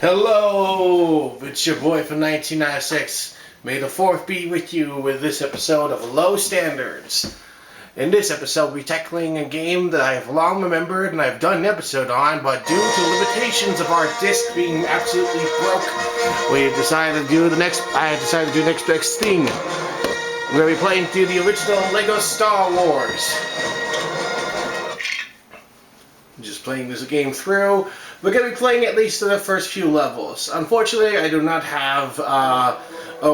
Hello, it's your boy from 1996. May the 4th be with you with this episode of Low Standards. In this episode, we'll be tackling a game that I have long remembered and I've done an episode on, but due to limitations of our disc being absolutely broke, I decided to do the next best thing. We're going to be playing through the original Lego Star Wars. Just playing this game through. We're going to be playing at least the first few levels. Unfortunately, I do not have a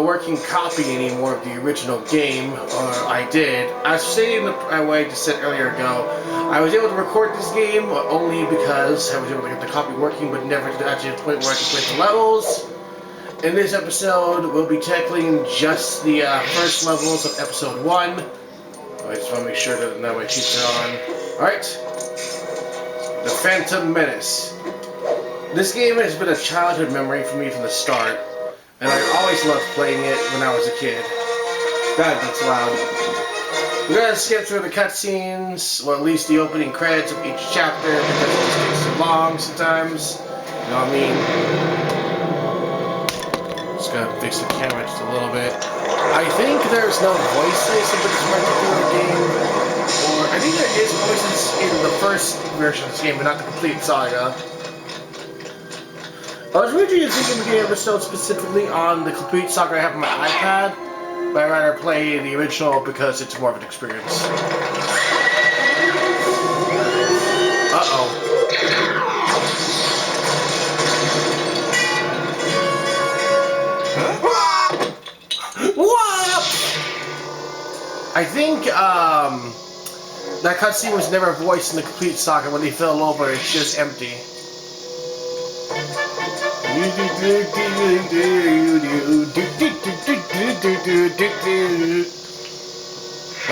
working copy anymore of the original game, or I did. As stated in the way I just said earlier ago, I was able to record this game only because I was able to get the copy working, but never to actually the point where I could play the levels. In this episode, we'll be tackling just the first levels of episode 1. I just want to make sure that now my cheats are on. Alright. The Phantom Menace. This game has been a childhood memory for me from the start, and I always loved playing it when I was a kid. God, that's loud. We're going to skip through the cutscenes, or at least the opening credits of each chapter, because it just takes too long sometimes. You know what I mean? Just going to fix the camera just a little bit. I think there's no voices in this particular game. I think there is voices in the first version of this game, but not the complete saga. I was originally thinking of the episode specifically on the complete saga I have on my iPad, but I'd rather play the original because it's more of an experience. Uh-oh. What? I think, that cutscene was never voiced in the complete saga. When they fell over, it's just empty. Was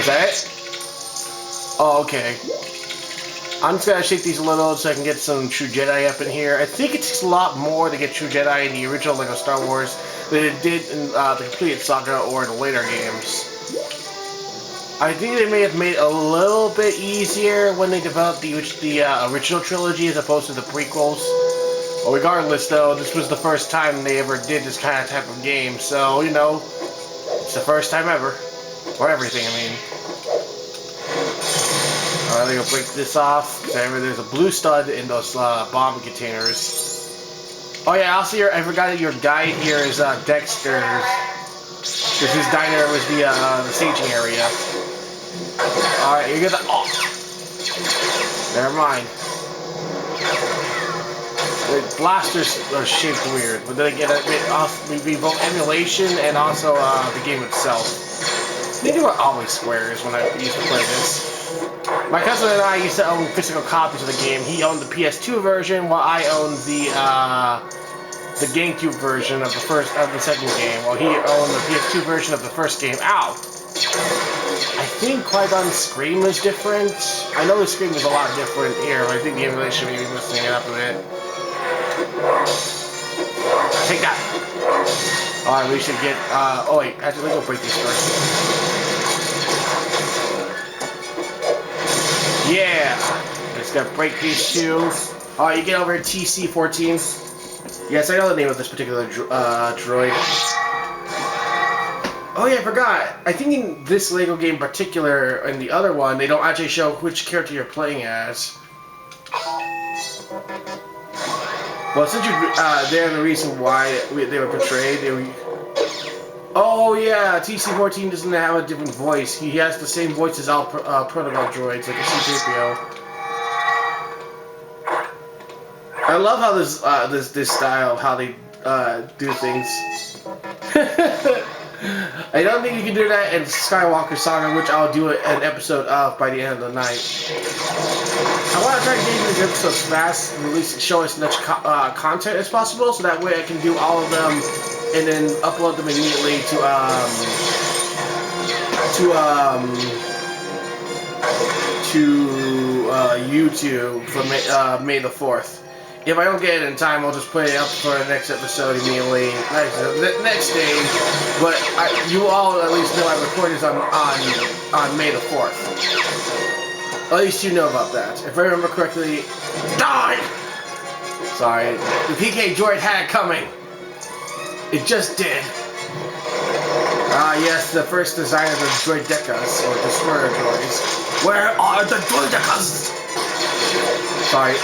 that it? Oh, okay. I'm just gonna shake these a little so I can get some True Jedi up in here. I think it takes a lot more to get True Jedi in the original Lego Star Wars than it did in the completed saga or in the later games. I think they may have made it a little bit easier when they developed the original trilogy as opposed to the prequels. Well, regardless, though, this was the first time they ever did this kind of type of game, so, you know, it's the first time ever. For everything, I mean. Alright, I'm gonna break this off, because there's a blue stud in those bomb containers. Oh yeah, also I forgot that your guide here is Dexter's. Because his diner was the staging area. Alright, you're gonna... Oh! Never mind. The blasters are shaped weird, but then again, we both emulation and also the game itself. They were always squares when I used to play this. My cousin and I used to own physical copies of the game. He owned the PS2 version, while I owned the GameCube version of the second game, while he owned the PS2 version of the first game. Ow! I think Qui-Gon's scream is different. I know the scream is a lot different here, but I think the emulation may be messing it up a bit. Take that! Alright, we should get, oh wait, actually, let's go break these first. Yeah! Let's go break these two. Alright, you get over here, TC-14. Yes, I know the name of this particular droid. Oh yeah, I forgot. I think in this Lego game in particular, and the other one, they don't actually show which character you're playing as. Well, since they're the reason why they were portrayed, Oh yeah, TC-14 doesn't have a different voice. He has the same voice as all protocol droids, like a C-3PO. I love how this style of how they do things. I don't think you can do that in Skywalker Saga, which I'll do an episode of by the end of the night. I want to try to get these episodes fast and at least show as much content as possible, so that way I can do all of them and then upload them immediately to YouTube for May the 4th. If I don't get it in time, I'll just put it up for the next episode immediately next day. But you all at least know I recorded this on May the 4th. At least you know about that. If I remember correctly, die! Sorry, the PK droid had it coming. It just did. Yes, the first design of the droidecas, or destroyer droids. Where are the droidecas? Sorry.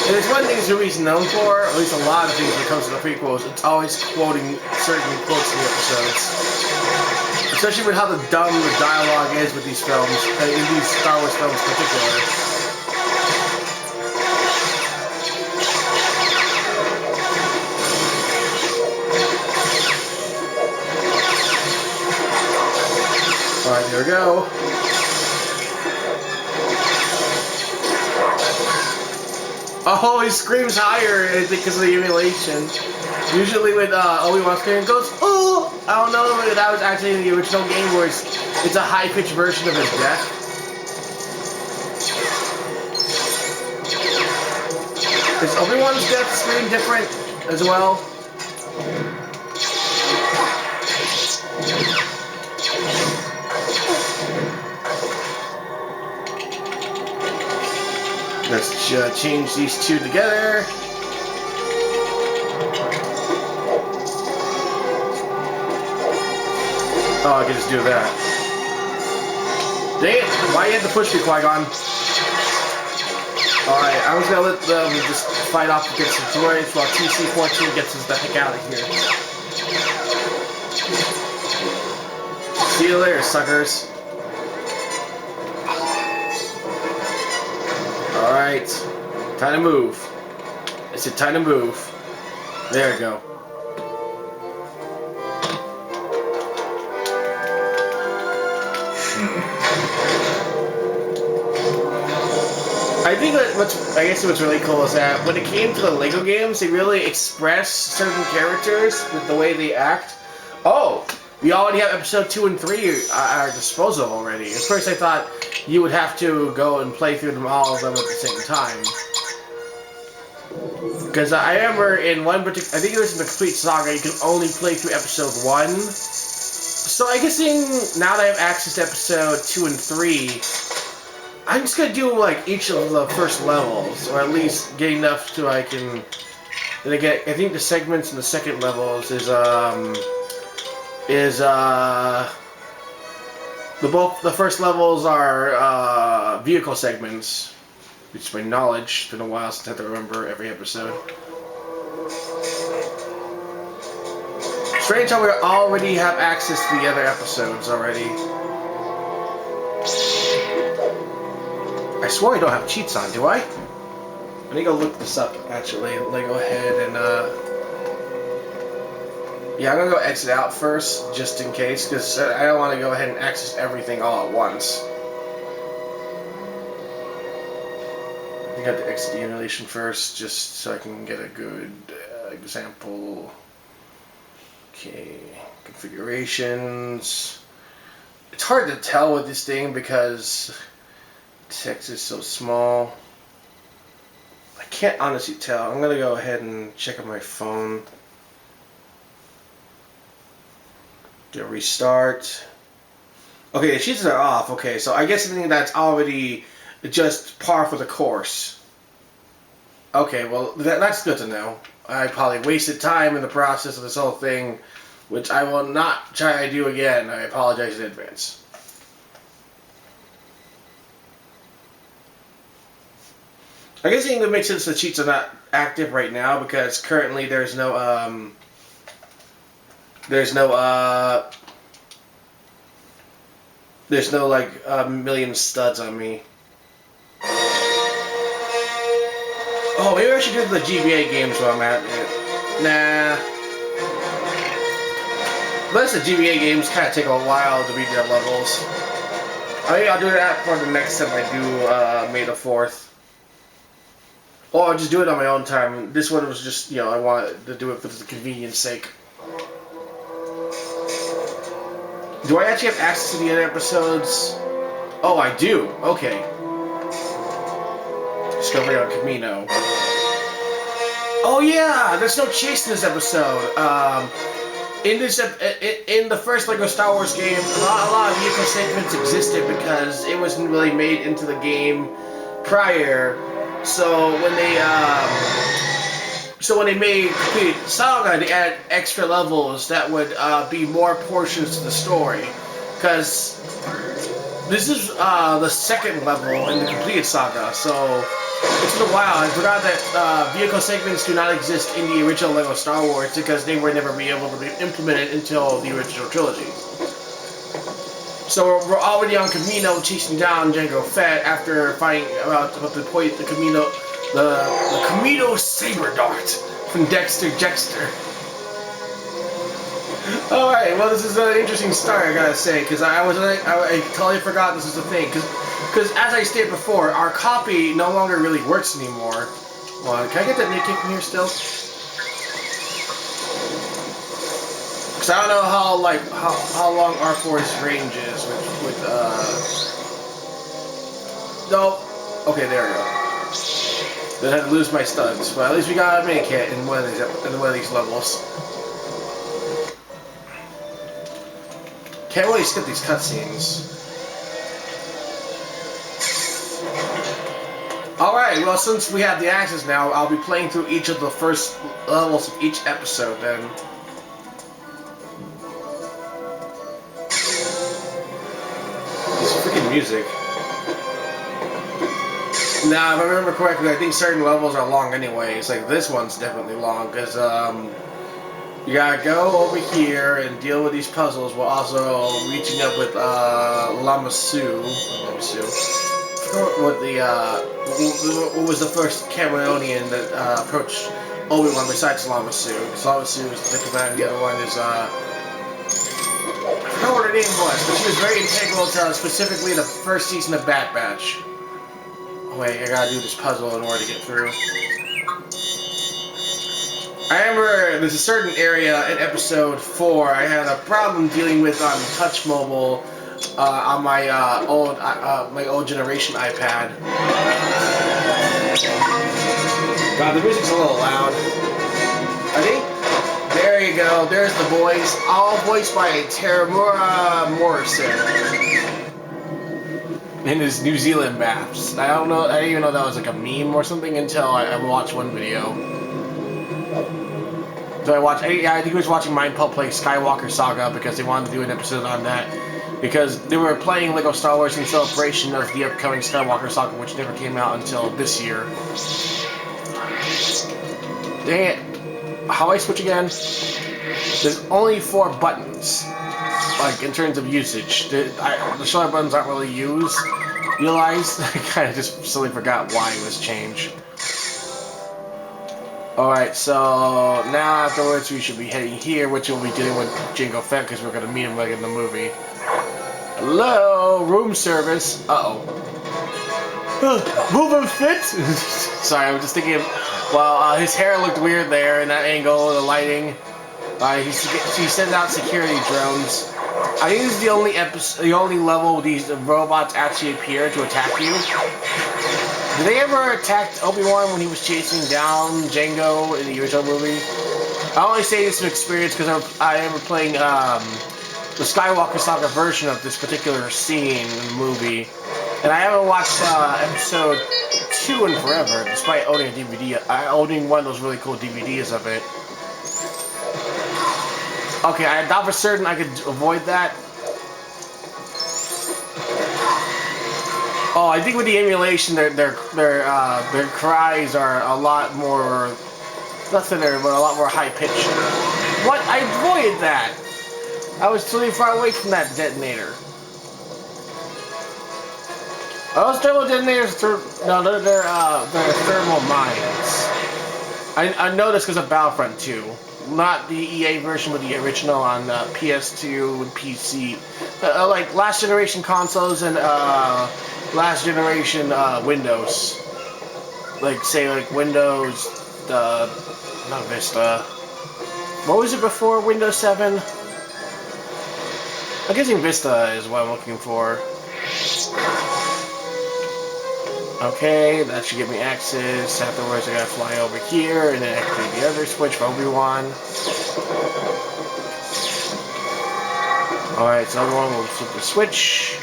And it's one thing Zooey's known for, or at least a lot of things when it comes to the prequels, it's always quoting certain quotes in the episodes. Especially with how dumb the dialogue is with these films, in these Star Wars films in particular. Alright, here we go. Oh, he screams higher, I think, because of the emulation. Usually when Obi-Wan screams, goes, oh! I don't know if that was actually in the original game where it's a high-pitched version of his death. Is Obi-Wan's death scream different as well? Let's change these two together. Oh, I can just do that. Dang it! Why you had to push me, Qui-Gon? Alright, I was gonna let them just fight off against the droids while TC-14 gets us the heck out of here. See you later, suckers. Alright, time to move. I said time to move. There we go. I think that what's really cool is that when it came to the LEGO games, they really express certain characters with the way they act. Oh, we already have episode 2 and 3 at our disposal already. At first I thought you would have to go and play through them all of them at the same time. Because I remember in one particular, I think it was in the Complete Saga, you can only play through episode 1. So I guess now that I have access to episode 2 and 3, I'm just gonna do like each of the first levels, or at least get enough to I can. Then I think the segments in the second levels is the first levels are vehicle segments. Which is my knowledge. It's been a while since I have to remember every episode. Strange how we already have access to the other episodes already. I swore I don't have cheats on, do I? I need to go look this up, actually. Let me go ahead and, yeah, I'm gonna go exit out first, just in case, because I don't want to go ahead and access everything all at once. I got to exit the emulation first, just so I can get a good example. Okay, configurations. It's hard to tell with this thing because text is so small. I can't honestly tell. I'm gonna go ahead and check on my phone. Do a restart. Okay, the sheets are off. Okay, so I guess everything that's already just par for the course. Okay, well that's good to know. I probably wasted time in the process of this whole thing, which I will not try to do again. I apologize in advance. I guess it makes sense the cheats are not active right now because currently there's no like a million studs on me. Oh, maybe I should do the GBA games while I'm at it. Nah. Plus the GBA games kind of take a while to beat their levels. I think I'll do that for the next time I do May the 4th. Or I'll just do it on my own time. This one was just, you know, I wanted to do it for the convenience sake. Do I actually have access to the other episodes? Oh, I do. Okay. Discovery on Camino. Oh yeah, there's no chase in this episode. In the first LEGO Star Wars game, a lot of vehicle segments existed because it wasn't really made into the game prior. So when they So when they made Complete Saga, they added extra levels that would be more portions to the story. Because this is the second level in the Complete Saga, so it's been a while. I forgot that vehicle segments do not exist in the original LEGO Star Wars because they were never be able to be implemented until the original trilogy. So we're already on Camino chasing down Jango Fett after finding about the point the Camino Saber Dart from Dexter Jexter. Alright, well this is an interesting start, I gotta say, because I totally forgot this was a thing, because as I stated before, our copy no longer really works anymore. Well, can I get that new kick from here still? Because I don't know how long R4's range is with no, okay, there we go. Then I had to lose my studs, but at least we got a mini kit in one of these levels. Can't really skip these cutscenes. Alright, well since we have the access now, I'll be playing through each of the first levels of each episode then. This freaking music. Now, if I remember correctly, I think certain levels are long anyways. Like this one's definitely long, because you gotta go over here and deal with these puzzles while also reaching up with Lama Su. What was the first Cameronian that approached Obi-Wan besides Lama Su? Because Lama Su is the command, the other one is I forgot what her name was, but she was very integral to specifically the first season of Bad Batch. Oh wait, I gotta do this puzzle in order to get through. I remember there's a certain area in episode 4 I had a problem dealing with on Touch Mobile on my old generation iPad. God, the music's a little loud. I think there you go. There's the voice, all voiced by Teramura Morrison in his New Zealand baths. I didn't even know that was like a meme or something until I watched one video. So I think he was watching Mind Pulp play Skywalker Saga because they wanted to do an episode on that. Because they were playing LEGO Star Wars in celebration of the upcoming Skywalker Saga, which never came out until this year. Dang it. How do I switch again? There's only 4 buttons, like, in terms of usage. The shoulder buttons aren't really utilized. I kind of just silly forgot why it was changed. Alright, so now afterwards we should be heading here, which we'll be dealing with Jango Fett because we're going to meet him like in the movie. Hello, room service. Uh-oh. Move fit? Sorry, I'm just thinking, well, his hair looked weird there in that angle, the lighting. He sends out security drones. I think this is the only level where these robots actually appear to attack you. Did they ever attack Obi-Wan when he was chasing down Jango in the original movie? I only say this from experience because I remember playing the Skywalker Saga version of this particular scene in the movie. And I haven't watched episode 2 in forever, despite owning a DVD. Owning one of those really cool DVDs of it. Okay, I thought for certain I could avoid that. Oh, I think with the emulation, their cries are a lot more, not thinner, but a lot more high pitched. What? I avoided that. I was totally far away from that detonator. Those thermal detonators, they're thermal mines. I know this because of Battlefront 2. Not the EA version, but the original on PS2 and PC. Like last generation consoles and last generation Windows. Like say like Windows, not Vista. What was it before Windows 7? I'm guessing Vista is what I'm looking for. Okay, that should give me access. Afterwards, I gotta fly over here and then activate the other switch for Obi-Wan. Alright, so Obi-Wan will flip the switch.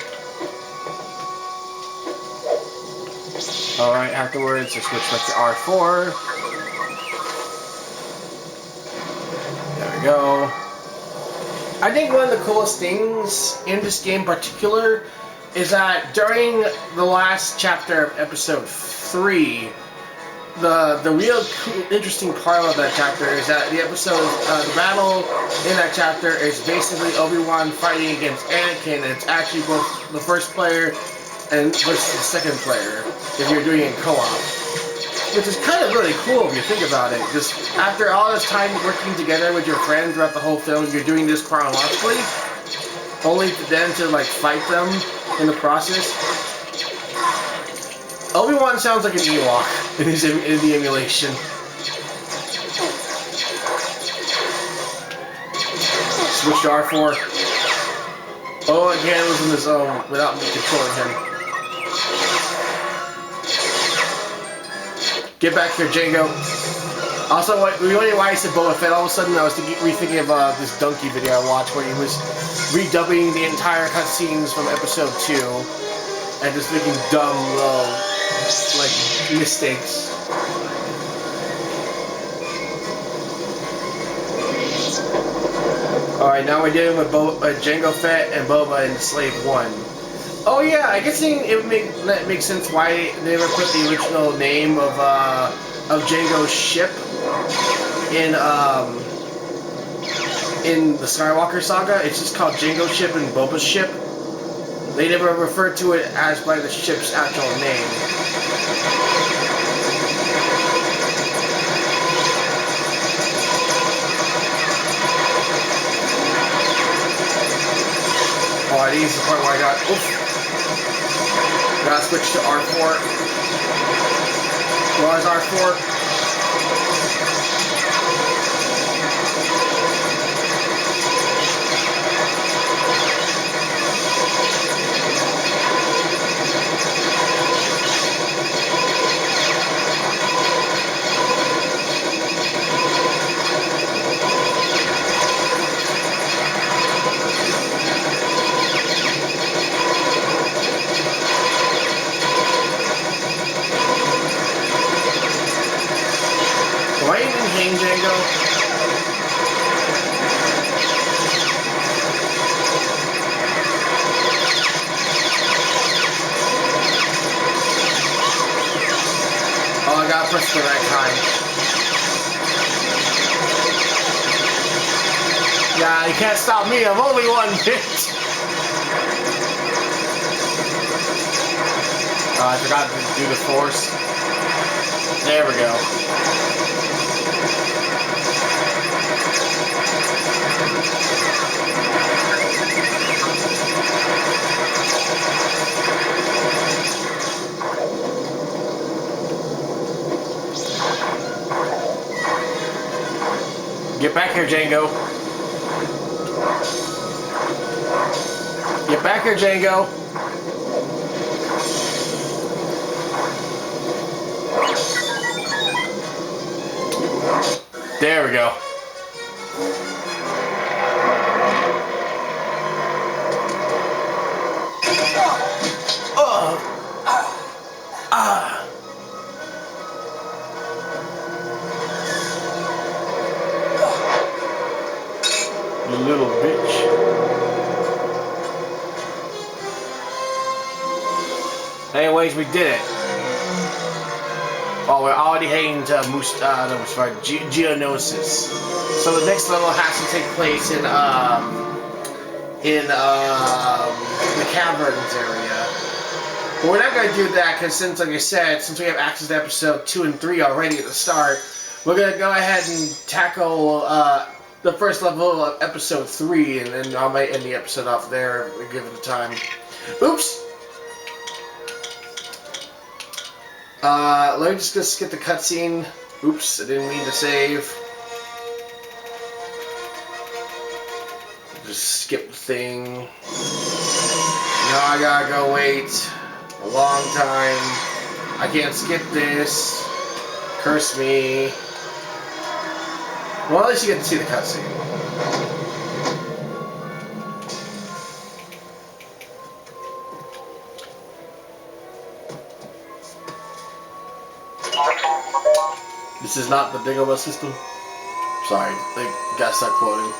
Alright, afterwards, I switch back to R4. we go. I think one of the coolest things in this game in particular is that during the last chapter of episode 3, the real cool, interesting part about that chapter is that the battle in that chapter is basically Obi-Wan fighting against Anakin, and it's actually both the first player and versus the second player if you're doing it in co-op. Which is kind of really cool if you think about it. Just after all this time working together with your friend throughout the whole film, you're doing this chronologically, only then to like fight them in the process. Obi-Wan sounds like an Ewok in the emulation. Switch to R4. Oh, again, was in the zone without me controlling him. Get back here, Django. Also, why I said Boba Fett, all of a sudden I was rethinking of this Donkey video I watched where he was redubbing the entire cutscenes from episode 2 and just making dumb little, like, mistakes. Alright, now we're dealing with Jango Fett and Boba in Slave 1. Oh yeah, I guess it makes sense why they never put the original name of Jango's ship in the Skywalker saga. It's just called Jango's ship and Boba's ship. They never referred to it as by the ship's actual name. Oh, I think it's the part where I got, oof. Gotta switch to R4. Where's R4? Django. Oh, I gotta press the right time. Yeah, you can't stop me. I'm only one bitch. Oh, I forgot to do the force. There we go. Get back here, Django. Get back here, Django. There we go. You little bitch. Anyways, we did it. Oh, we're already heading to Geonosis. So the next level has to take place in the caverns area. But we're not going to do that because since, like I said, since we have access to episode 2 and 3 already at the start, we're going to go ahead and tackle the first level of episode 3, and then I might end the episode off there, given the time. Oops! Let me just skip the cutscene. Oops, I didn't mean to save. Just skip the thing. Now I gotta go wait a long time. I can't skip this. Curse me. Well, at least you get to see the cutscene. This is not the Dagobah system. Sorry, I gotta start quoting.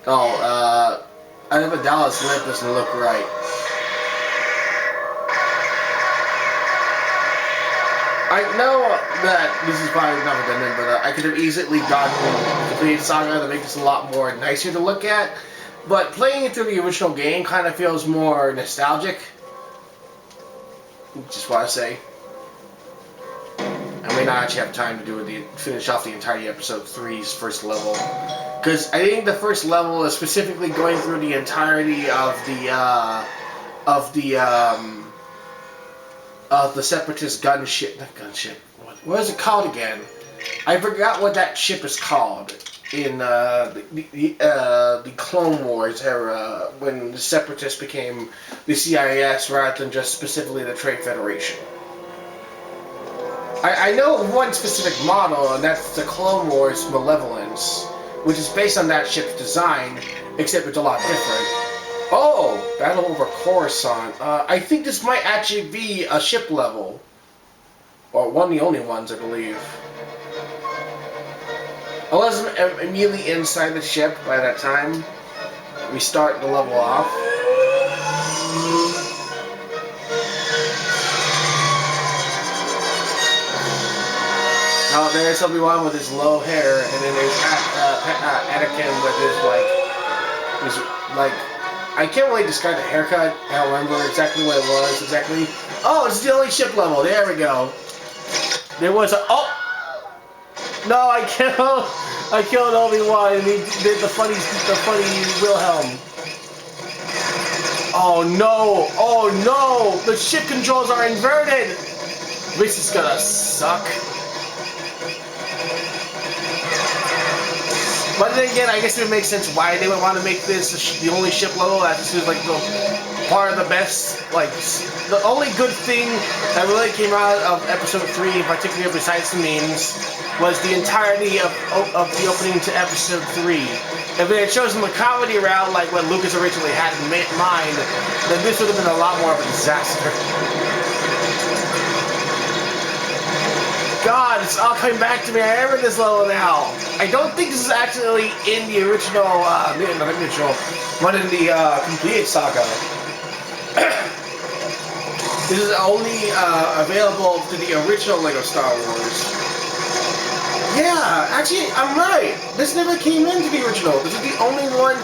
Oh, I have a Dallas lip doesn't look right. I know that this is probably not redundant, but I could have easily gotten the completed saga to make this a lot more nicer to look at. But playing it through the original game kind of feels more nostalgic. Just want to say. I may not actually have time to finish off the entirety of episode 3's first level. Because I think the first level is specifically going through the entirety of the Separatist gunship. Not gunship. What is it called again? I forgot what that ship is called in the Clone Wars era, when the Separatists became the CIS rather than just specifically the Trade Federation. I know of one specific model, and that's the Clone Wars Malevolence, which is based on that ship's design, except it's a lot different. Oh! Battle over Coruscant. I think this might actually be a ship level. Or one of the only ones, I believe. Unless I'm immediately inside the ship by that time. We start the level off. Oh, there's Obi-Wan with his low hair, and then there's Anakin with his I can't really describe the haircut. I don't remember exactly what it was exactly. Oh, it's the only ship level. There we go. There was a no, I killed Obi-Wan, and he did the funny Wilhelm. Oh no! Oh no! The ship controls are inverted. This is gonna suck. But then again, I guess it would make sense why they would want to make this the only ship level. That this is like the part of the best, like the only good thing that really came out of episode 3, particularly besides the memes, was the entirety of the opening to episode 3. If they had chosen the comedy route like what Lucas originally had in mind, then this would have been a lot more of a disaster. God, it's all coming back to me. I remember this level now. I don't think this is actually in the original, not original, but in the completed saga. This is only available to the original LEGO Star Wars. Yeah, actually, I'm right. This never came into the original. This is the only one,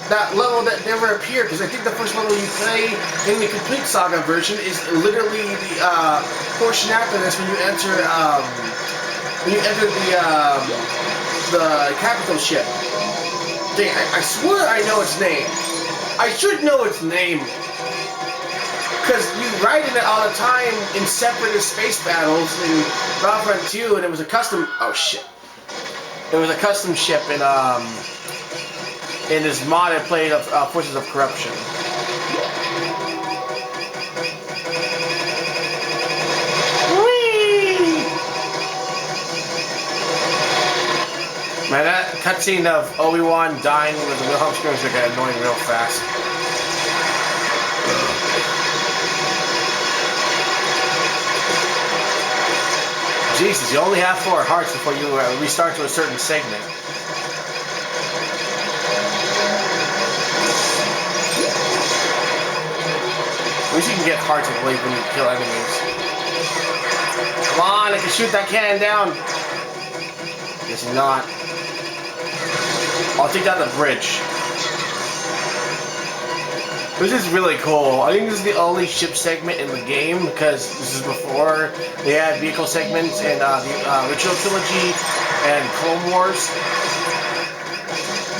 that level that never appeared, because I think the first level you play in the complete saga version is literally the portion after this when you enter the capital ship. Dang, I swear I know its name. I should know its name, because you ride in it all the time in separatist space battles in Battlefront 2, and it was a custom. Oh shit! It was a custom ship in this mod I played of Forces of Corruption. Whee! Man, that cutscene of Obi-Wan dying with the Wilhelm scream is gonna get annoying real fast. Jesus, you only have 4 hearts before you restart to a certain segment. At least you can get hearts, I believe, when you kill enemies. Come on, I can shoot that cannon down. Guess not. I'll take down the bridge. This is really cool. I think this is the only ship segment in the game, because this is before they had vehicle segments in the original trilogy and Clone Wars.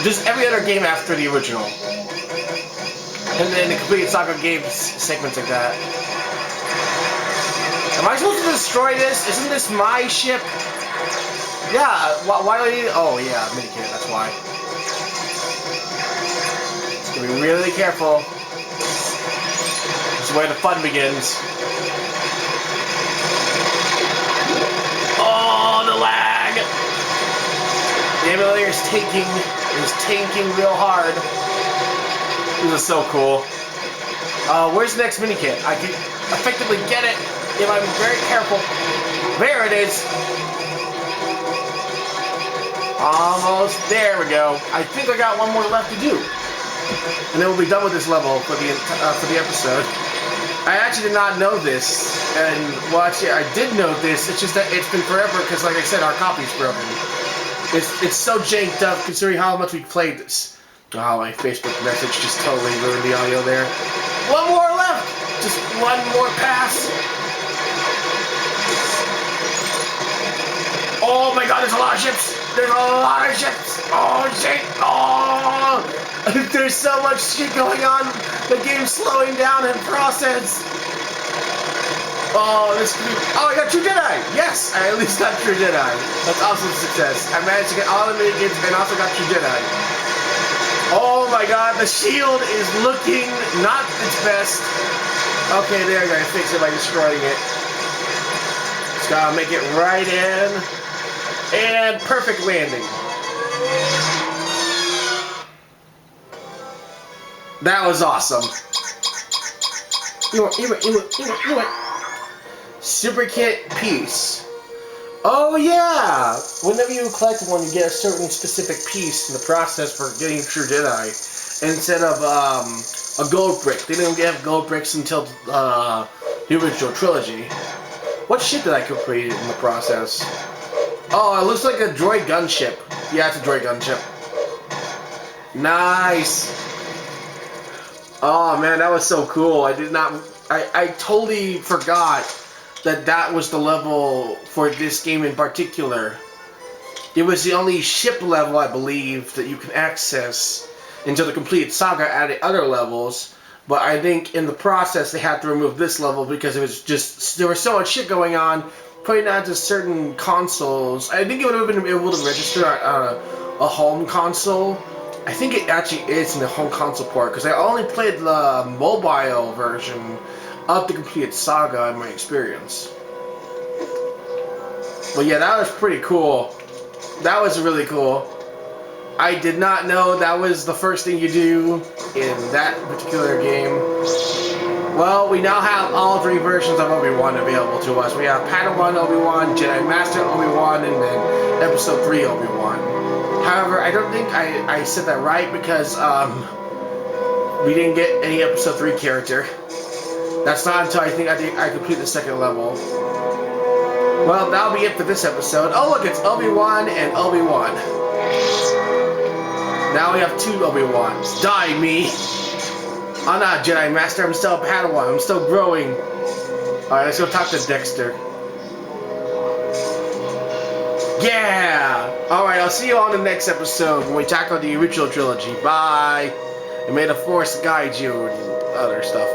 Just every other game after the original. And then the completed saga gave segments like that. Am I supposed to destroy this? Isn't this my ship? Yeah, why do I need it? Oh yeah, minikit, that's why. Just gotta be really careful. This is where the fun begins. Oh, the lag! The emulator is tanking real hard. This is so cool. Where's the next minikit? effectively get it if I'm very careful. There it is. Almost. There we go. I think I got one more left to do. And then we'll be done with this level for the episode. I actually did not know this, and well, actually, I did know this. It's just that it's been forever because, like I said, our copy's broken. It's so janked up considering how much we played this. Oh, my Facebook message just totally ruined the audio there. One more left. Just one more pass. Oh my God! There's a lot of ships. There's a lot of ships. Oh shit! Oh. There's so much shit going on. The game's slowing down in process. Oh, this could be... Oh, I got True Jedi. Yes, I at least got True Jedi. That's awesome success. I managed to get all the minigames and also got True Jedi. Oh my God, the shield is looking not its best. Okay, there I gotta fix it by destroying it. Just gotta make it right in. And perfect landing. That was awesome. You want. Super kit piece. Oh yeah! Whenever you collect one, you get a certain specific piece in the process for getting True Jedi. Instead of a gold brick. They didn't have gold bricks until the original trilogy. What ship did I create in the process? Oh, it looks like a droid gunship. Yeah, it's a droid gunship. Nice. Oh man, that was so cool. I totally forgot that was the level for this game in particular. It was the only ship level, I believe, that you can access until the completed saga added other levels. But I think in the process they had to remove this level because it was just, there was so much shit going on, putting out to certain consoles. I think it would have been able to register a home console. I think it actually is in the home console port because I only played the mobile version of the completed saga in my experience. But yeah, that was pretty cool. That was really cool. I did not know that was the first thing you do in that particular game. Well, we now have all three versions of Obi-Wan available to us. We have Padawan Obi-Wan, Jedi Master Obi-Wan, and then Episode 3 Obi-Wan. However, I don't think I said that right because we didn't get any Episode 3 character. That's not until I think I complete the second level. Well, that'll be it for this episode. Oh look, it's Obi-Wan and Obi-Wan. Now we have two Obi-Wans. Die, me! I'm not a Jedi Master, I'm still a Padawan. I'm still growing. Alright, let's go talk to Dexter. Yeah! Alright, I'll see you on the next episode when we tackle the original trilogy. Bye! And may the Force guide you and other stuff.